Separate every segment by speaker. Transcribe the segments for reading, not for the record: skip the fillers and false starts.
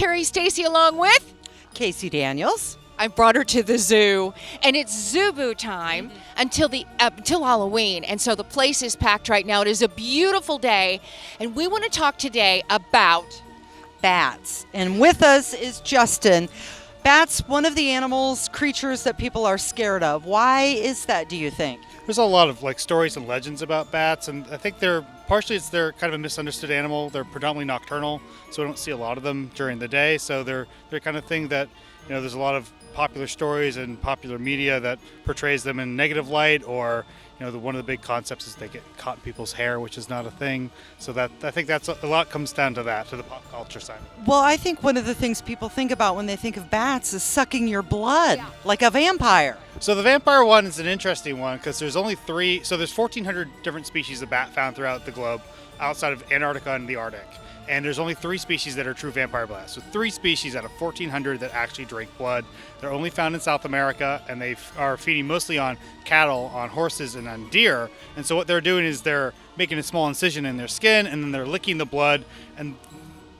Speaker 1: Terri Stacy along with
Speaker 2: Casey Daniels.
Speaker 1: I brought her to the zoo, and it's ZooBoo time until Halloween, and so the place is packed right now. It is a beautiful day, and we want to talk today about
Speaker 2: Bats. And with us is Justin. Bats, one of the creatures that people are scared of. Why is that, do you think?
Speaker 3: There's a lot of stories and legends about bats, and I think they're kind of a misunderstood animal. They're predominantly nocturnal, so we don't see a lot of them during the day. So they're kind of thing that, there's a lot of popular stories and popular media that portrays them in negative light, or one of the big concepts is they get caught in people's hair, which is not a thing. So that I think that's a lot comes down to that, to the pop culture side.
Speaker 2: Well, I think one of the things people think about when they think of bats is sucking your blood, like a vampire.
Speaker 3: So the vampire one is an interesting one because there's only three. So there's 1,400 different species of bat found throughout the globe, outside of Antarctica and the Arctic. And there's only 3 species that are true vampire bats. So 3 species out of 1,400 that actually drink blood. They're only found in South America, and they are feeding mostly on cattle, on horses, and on deer. And so what they're doing is they're making a small incision in their skin, and then they're licking the blood. And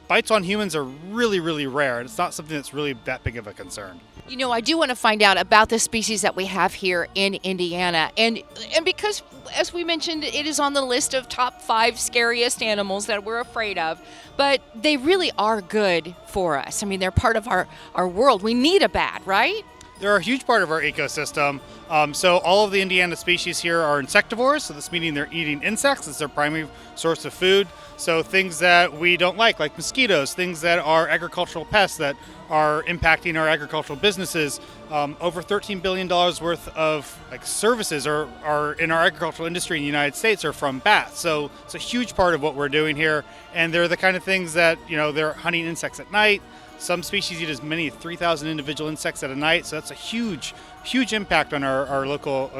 Speaker 3: bites on humans are really, really rare. And it's not something that's really that big of a concern.
Speaker 1: I do want to find out about the species that we have here in Indiana. And because, as we mentioned, it is on the list of top 5 scariest animals that we're afraid of. But they really are good for us. I mean, they're part of our world. We need a bat, right?
Speaker 3: They're a huge part of our ecosystem. So all of the Indiana species here are insectivores. So this meaning they're eating insects. It's their primary source of food. So things that we don't like mosquitoes, things that are agricultural pests that are impacting our agricultural businesses. Over $13 billion worth of services are in our agricultural industry in the United States are from bats. So it's a huge part of what we're doing here. And they're the kind of things that, they're hunting insects at night. Some species eat as many as 3,000 individual insects at a night. So that's a huge, huge impact on our local,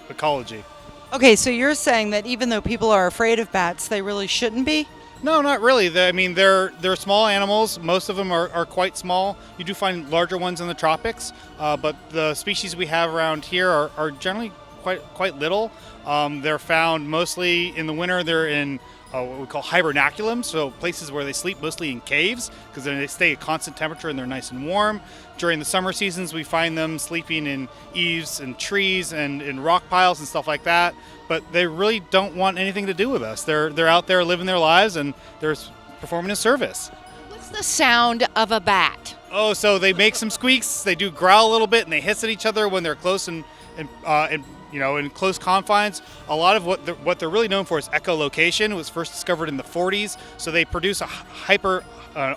Speaker 3: ecology.
Speaker 2: Okay, so you're saying that even though people are afraid of bats, they really shouldn't be?
Speaker 3: No, not really. They're small animals. Most of them are quite small. You do find larger ones in the tropics, but the species we have around here are generally quite little. They're found mostly in the winter. They're in what we call hibernaculums, so places where they sleep mostly in caves because they stay at constant temperature and they're nice and warm. During the summer seasons, we find them sleeping in eaves and trees and in rock piles and stuff like that, but they really don't want anything to do with us. They're out there living their lives and they're performing a service.
Speaker 1: What's the sound of a bat?
Speaker 3: Oh, so they make some squeaks, they do growl a little bit, and they hiss at each other when they're close and in close confines. A lot of what they're really known for is echolocation. It was first discovered in the 40s. So they produce a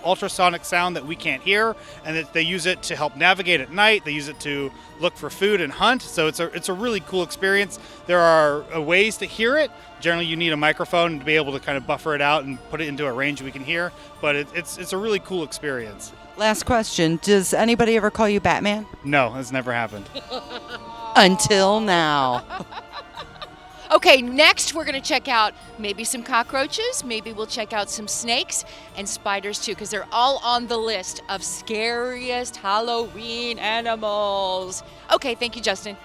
Speaker 3: ultrasonic sound that we can't hear, and that they use it to help navigate at night. They use it to look for food and hunt. So it's a really cool experience. There are ways to hear it. Generally, you need a microphone to be able to kind of buffer it out and put it into a range we can hear. But it's a really cool experience.
Speaker 2: Last question. Does anybody ever call you Batman?
Speaker 3: No, it's never happened.
Speaker 2: Until now.
Speaker 1: Okay, next we're going to check out maybe some cockroaches. Maybe we'll check out some snakes and spiders too, because they're all on the list of scariest Halloween animals. Okay, thank you, Justin.